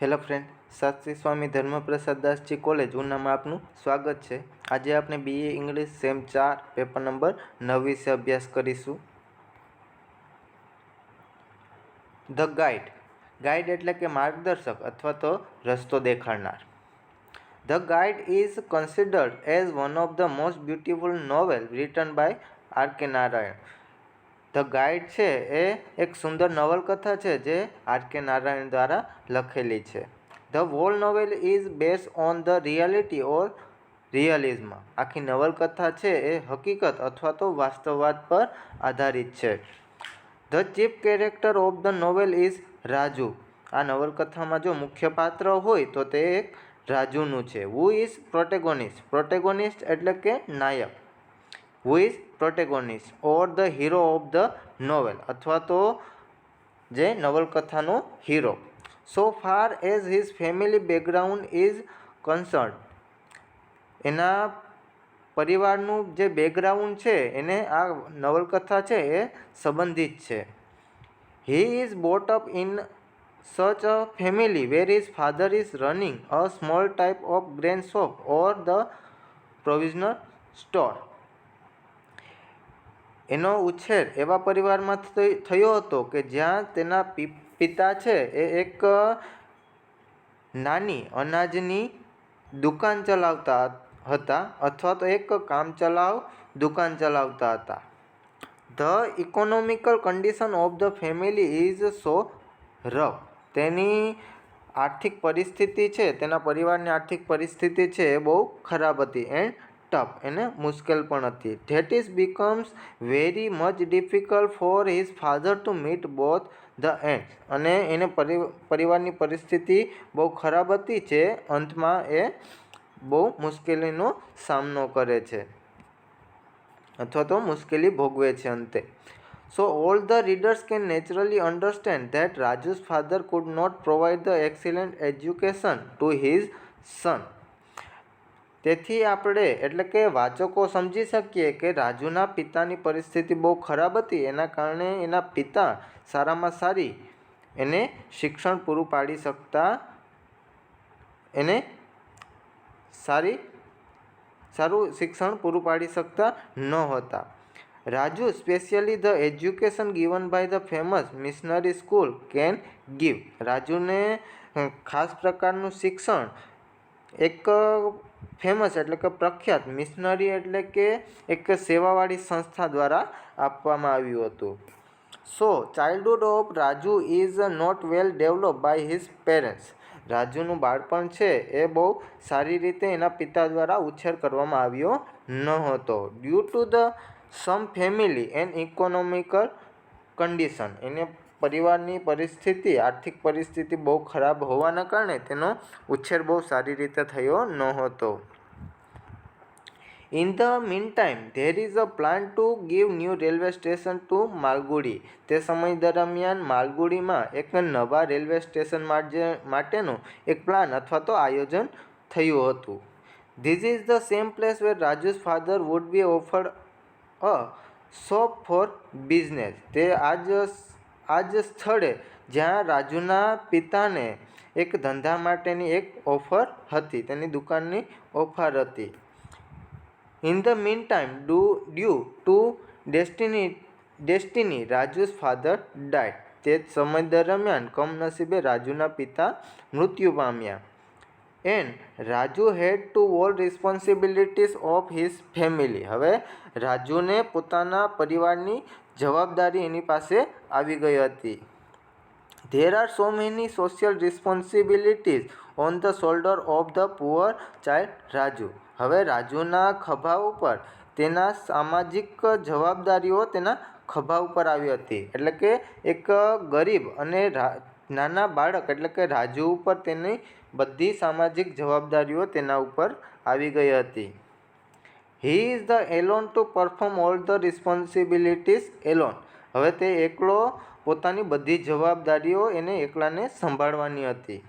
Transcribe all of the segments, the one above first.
Hello friend, सत Shri Swami Dharmaprasad Das ji college उना में आपनु स्वागत है। आज आपने BA English same 4 paper number 9 विषय अभ्यास करीशू। ध गाइड गाइड एटले के मार्गदर्शक अथवा तो रस्तो देखाड़नार। The guide is considered as one of the most beautiful novel written by R K. Narayan. The guide है ए एक सुंदर नवलकथा है जे आर.के. नारायण द्वारा लखेली है। The whole novel is based on the reality और रियलिज्म। आखी नवलकथा है ए हकीकत अथवा तो वास्तववाद पर आधारित है। The chief character of the novel is Raju. आ नवलकथा में जो मुख्य पात्र होय तो ते एक राजूनु है। Who is protagonist? प्रोटेगोनिस्ट एटले के नायक। Who is protagonist or the hero of the novel अथवा तो जे नवलकथानो हीरो। So far as his family background is concern, एना परिवारनु जे बैकग्राउंड है एने आ नवलकथा है ए संबंधित है। He is bought up in such a family where his father is running a small type of grain shop or the provisional store. एनो उछेर एवा परिवार में थयो हतो के ज्यां तेना पिता छे ए एक नानी अनाजनी दुकान चलावता हता अथवा तो एक काम चलाव दुकान चलावता हता। The economical condition of the family is so rough. तेनी आर्थिक परिस्थिति छे तेना परिवारनी आर्थिक परिस्थिति छे बहु खराब हती एंड टफ एने मुश्केल पण हती। That is becomes very much difficult for his father to meet both the ends. अने एने परिवारनी परिस्थिति बहु खराब हती जे अंतमां ए बहु मुश्केलीनो सामनो करे छे अथवा तो मुश्केली भोगवे छे अंते। So all the readers can naturally understand that Raju's father could not provide the excellent education to his son. તેથી આપણે એટલે કે વાચકો સમજી શકીએ કે રાજુના પિતાની પરિસ્થિતિ બહુ ખરાબ હતી, એના કારણે એના પિતા સારામાં સારી એને શિક્ષણ પૂરું પાડી શકતા, એને સારું શિક્ષણ પૂરું પાડી શકતા ન હતા. Raju specially the education given by the famous missionary school can give. રાજુને ખાસ પ્રકારનું શિક્ષણ એક फेमस एटले के प्रख्यात मिशनरी एटले के एक सेवावाड़ी संस्था द्वारा आपवामां आव्युं हतुं। So childhood of Raju is not well develop by his parents. राजूनुं बाळपण छे ए बहु सारी रीते एना पिता द्वारा उछेर करवामां आव्यो न हतो। Due to the some family and economical condition, एने परिवारनी परिस्थिति आर्थिक परिस्थिति बहु खराब होवाना कारणे तेनो उछेर बहु सारी रीते थयो न हतो। In the mean time there is a plan to give new railway station to Malgudi. ते समय दरमियान मालगुडी में एक नवा रेलवे स्टेशन माटेनो एक प्लान अथवा तो आयोजन थयुं हतुं। This is the same place where Raju's father would be offered a shop for business. ते आज स्थळे ज्यां राजूना पिताने एक धंधा माटेनी एक ऑफर हती, तेनी दुकाननी ऑफर हती। In the mean time due to destiny Raju's father died. ते समय दरमियान कमनसीबे राजूना पिता मृत्यु पाम्या। And Raju had to all responsibilities of his family. हवे राजू ने पोताना परिवारनी जवाबदारी एनी पासे आवी गई हती। There are so many social responsibilities on the shoulder of the poor child Raju. हवे राजूना खभा पर तेना सामाजिक जवाबदारीओ तेना खभा पर आवी हती। एटले के एक गरीब अने नाना बाळक एटले के राजू पर तेनी बधी सामाजिक जवाबदारीओ तेना उपर आवी गई हती। ही इज ध एलोन टू परफॉर्म ऑल ध रिस्पोन्सिबिलिटीज एलोन। हवे ते एकलो पोतानी बधी जवाबदारीओ एने एकलाने संभाळवानी हती।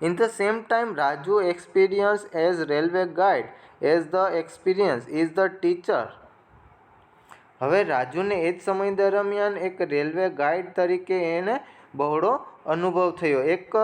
In the same time Raju experience as railway guide as the experience is the teacher. हवे राजू ने एज समय दरमियान एक रेलवे गाइड तरीके एने बहोळो अनुभव थयो। एक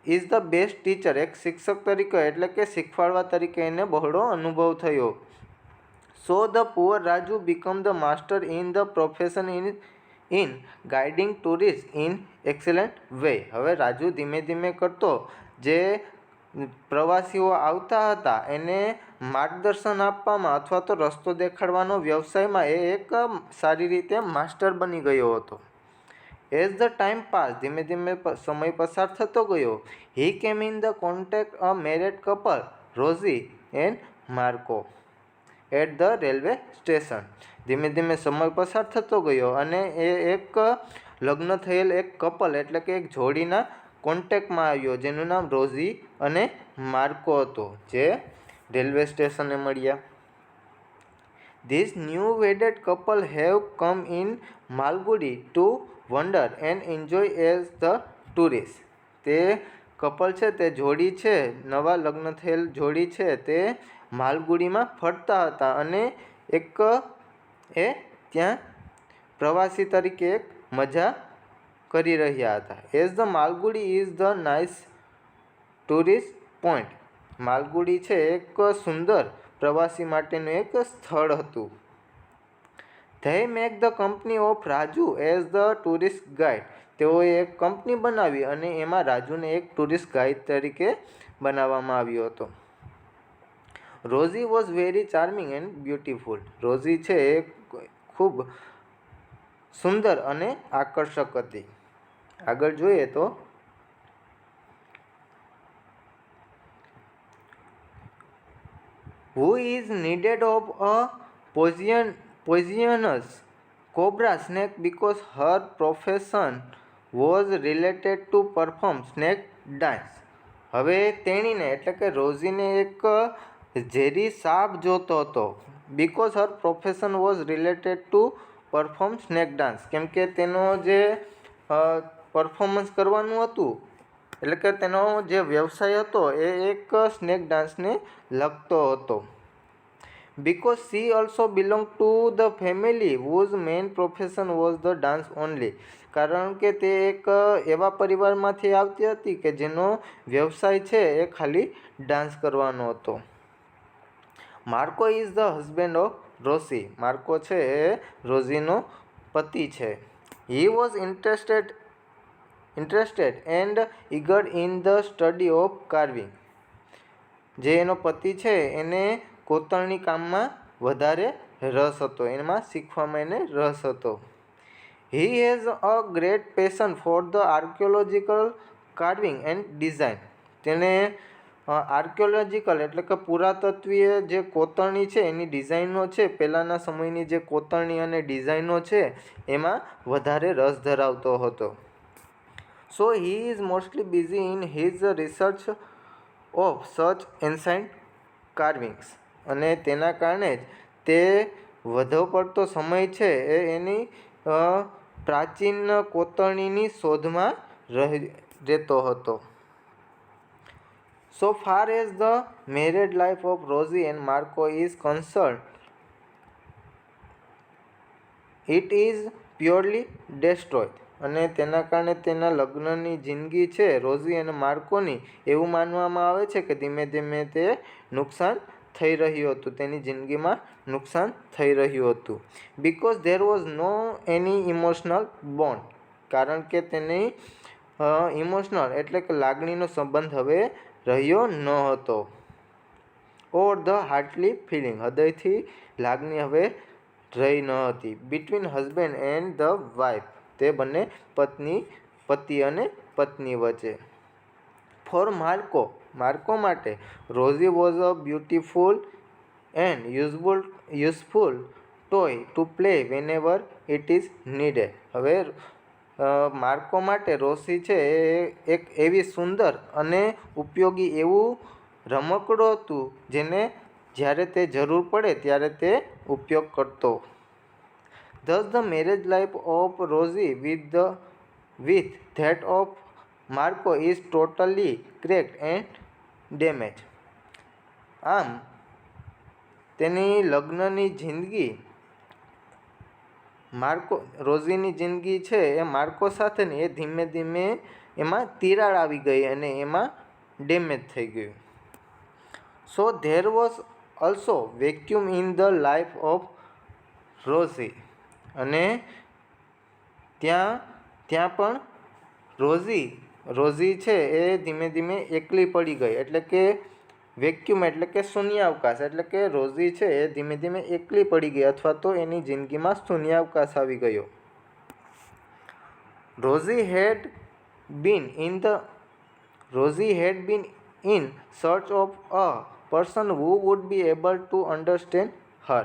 ઇઝ ધ બેસ્ટ ટીચર. એક શિક્ષક તરીકે એટલે કે શીખવાડવા તરીકે એને બહોળો અનુભવ થયો. So the poor Raju become the master in the profession in guiding tourist in excellent way. હવે રાજુ ધીમે ધીમે કરતો જે પ્રવાસીઓ આવતા હતા એને માર્ગદર્શન આપવામાં અથવા તો રસ્તો દેખાડવાનો વ્યવસાયમાં એ એક સારી રીતે માસ્ટર બની ગયો હતો. એઝ ધ ટાઈમ પાસ, ધીમે ધીમે સમય પસાર થતો ગયો. He came in the contact a married couple Rosie and Marco at the railway station. ધીમે ધીમે સમય પસાર થતો ગયો અને એ એક લગ્ન થયેલ એક કપલ એટલે કે એક જોડીના કોન્ટેક્ટમાં આવ્યો જેનું નામ રોઝી અને માર્કો હતો, જે રેલવે સ્ટેશને મળ્યા. This new wedded couple have come in Malgudi to wonder and enjoy as the tourist. તે કપલ છે, તે જોડી છે, નવા લગ્ન થયેલ જોડી છે, તે માલગુડીમાં ફરતા હતા અને એક એ ત્યાં પ્રવાસી તરીકે એક મજા કરી રહ્યા હતા. As the Malgudi is the nice tourist point. Malgudi છે એક સુંદર પ્રવાસી માટેનું એક સ્થળ હતું. They make the company of Raju as the tourist guide. તેઓએ એક કંપની બનાવી અને એમાં રાજુને એક ટુરિસ્ટ ગાઈડ તરીકે બનાવવામાં આવ્યો હતો. Rosy was very charming and beautiful. Rosy છે એ ખૂબ સુંદર અને આકર્ષક હતી. આગળ જોઈએ તો who is needed of a poisonous cobra snake because her profession was related to perform snake dance. હવે તેણીને એટલે કે રોઝીને એક ઝેરી સાપ જોતો હતો. Because her profession was related to perform snake dance. કેમ કે તેનો જે પરફોર્મન્સ કરવાનું હતું એટલે કે તેનો જે વ્યવસાય હતો એ એક સ્નેક ડાન્સને લગતો હતો. Because she also belong to the family whose main profession was the dance only. કારણ કે તે એક એવા પરિવારમાંથી આવતી હતી કે જેનો વ્યવસાય છે એ ખાલી ડાન્સ કરવાનો હતો. Marco is the husband of rosy. Marco છે એ રોઝીનો પતિ છે. He was interested and ઇગર in the study of carving. જે એનો પતિ છે એને કોતરણી કામમાં વધારે રસ હતો, એમાં શીખવામાં એને રસ હતો. He has a great passion for the archaeological carving and design. તેણે આર્કિયોલોજીકલ એટલે કે પુરાતત્વીય જે કોતરણી છે એની ડિઝાઇનો છે, પહેલાંના સમયની જે કોતરણી અને ડિઝાઇનો છે એમાં વધારે રસ ધરાવતો હતો. So he is mostly busy in his research of such ancient કાર્વિંગ્સ. અને તેના કારણે જ તે વધુ પડતો સમય છે એ એની પ્રાચીન કોતરણીની શોધમાં રહેતો હતો. So far as the married life of Rosie and Marco is concerned, it is purely destroyed. અને તેના કારણે તેના લગ્નની જિંદગી છે રોઝી અને માર્કોની એવું માનવામાં આવે છે કે ધીમે ધીમે તે નુકસાન થઈ રહ્યું હતું, તેની જિંદગીમાં નુકસાન થઈ રહ્યું હતું. Because there was no any emotional bond. કારણ કે તેની ઇમોશનલ એટલે કે લાગણીનો સંબંધ હવે રહ્યો ન હતો. Or the heartly feeling. હૃદયથી લાગણી હવે રહી ન હતી. Between husband and the wife. તે બંને પતિ અને પત્ની વચ્ચે. For Marco. માર્કો માટે Rosie was a beautiful and useful toy to play whenever it is needed. હવે માર્કો માટે રોઝી છે એ એક એવી સુંદર અને ઉપયોગી એવું રમકડું હતું જેને જ્યારે તે જરૂર પડે ત્યારે તે ઉપયોગ કરતો. Thus the marriage life of Rosie with that of Marco is totally cracked and damaged. આમ તેની લગ્નની જિંદગી રોઝીની જિંદગી છે એ માર્કો સાથેની એ ધીમે ધીમે એમાં તિરાડ આવી ગઈ અને એમાં ડેમેજ થઈ ગયું. So there was also vacuum in the life of Rosie. અને ત્યાં પણ રોઝી છે એ ધીમે ધીમે એકલી પડી ગઈ. એટલે કે વેક્યુમ એટલે કે શૂન્યાવકાશ, એટલે કે રોઝી છે એ ધીમે ધીમે એકલી પડી ગઈ અથવા તો એની જિંદગીમાં શૂન્યાવકાશ આવી ગયો. Rosie had been in search of a person who would be able to understand her.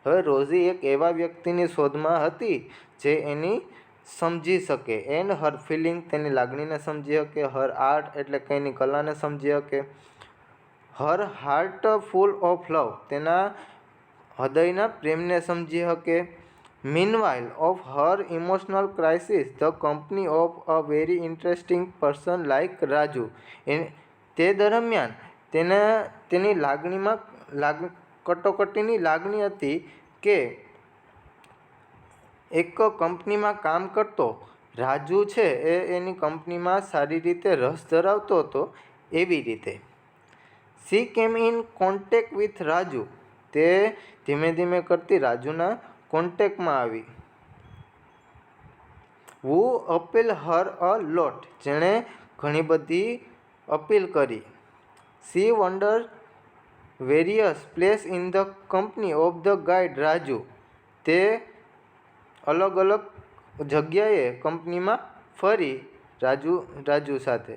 હવે રોઝી એક એવા વ્યક્તિની શોધમાં હતી જે એની સમજી શકે, એન્ડ હર ફિલિંગ, તેની લાગણીને સમજી શકે, હર આર્ટ એટલે કે એની કલાને સમજી શકે, હર હાર્ટ ફૂલ ઓફ લવ, તેના હૃદયના પ્રેમને સમજી શકે. Meanwhile of her emotional crisis the company of a very interesting person like Raju. તે દરમિયાન તેની કટોકટીની લાગણી હતી કે એક કંપનીમાં કામ કરતો રાજુ છે એ એની કંપનીમાં સારી રીતે રસ ધરાવતો હતો એવી રીતે. સી કેમ ઇન કોન્ટેક્ટ વિથ રાજુ. તે ધીમે ધીમે કરતી રાજુના કોન્ટેક્ટમાં આવી. હુ અપીલ હર અ લોટ. જેણે ઘણી બધી અપીલ કરી. C wonder various place in the company of the guide Raju. તે અલગ અલગ જગ્યાએ કંપનીમાં ફરી રાજુ સાથે.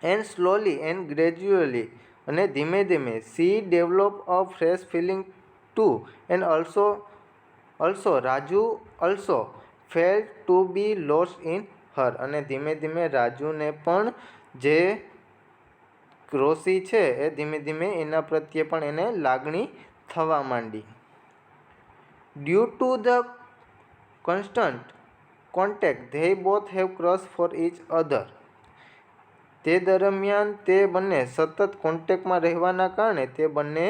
એન્ડ સ્લોલી એન્ડ ગ્રેજ્યુઅલી, અને ધીમે ધીમે. She develop a fresh feeling to and also Raju also felt to be lost in her. અને ધીમે ધીમે રાજુને પણ જે રોઝી છે એ ધીમે ધીમે એના પ્રત્યે પણ એને લાગણી થવા માંડી. Due to the constant contact they both have crush for each other. તે દરમિયાન તે બંને સતત કોન્ટેક્ટમાં રહેવાના કારણે તે બંને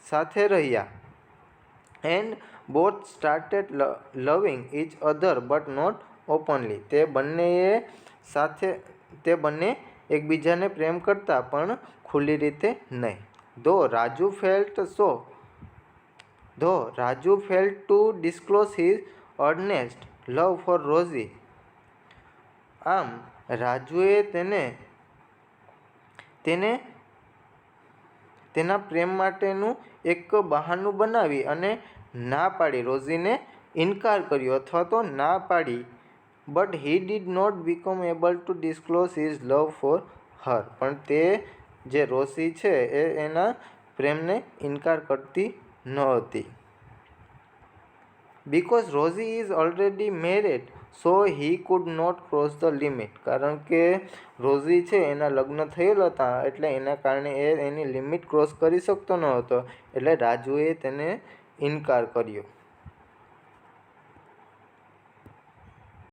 સાથે રહ્યા. And both started loving each other but not openly. તે બંને એકબીજાને પ્રેમ કરતા પણ ખુલ્લી રીતે નહીં. Though Raju felt to disclose his earnest love for Rosie. આમ રાજુએ તેના પ્રેમ માટેનું એક બહાનું બનાવી અને ના પાડી, રોઝીને ઇનકાર કર્યો અથવા તો ના પાડી. But he did not become able to disclose his love for her. પણ તે જે રોઝી છે એ એના પ્રેમને ઇનકાર કરતી નહોતી. Because Rosie is already married so he could not cross the limit. કારણ કે રોઝી છે એના લગ્ન થયેલ હતા એટલે એના કારણે એ એની લિમિટ ક્રોસ કરી શકતો ન હતો. એટલે રાજુએ તેને ઇનકાર કર્યો.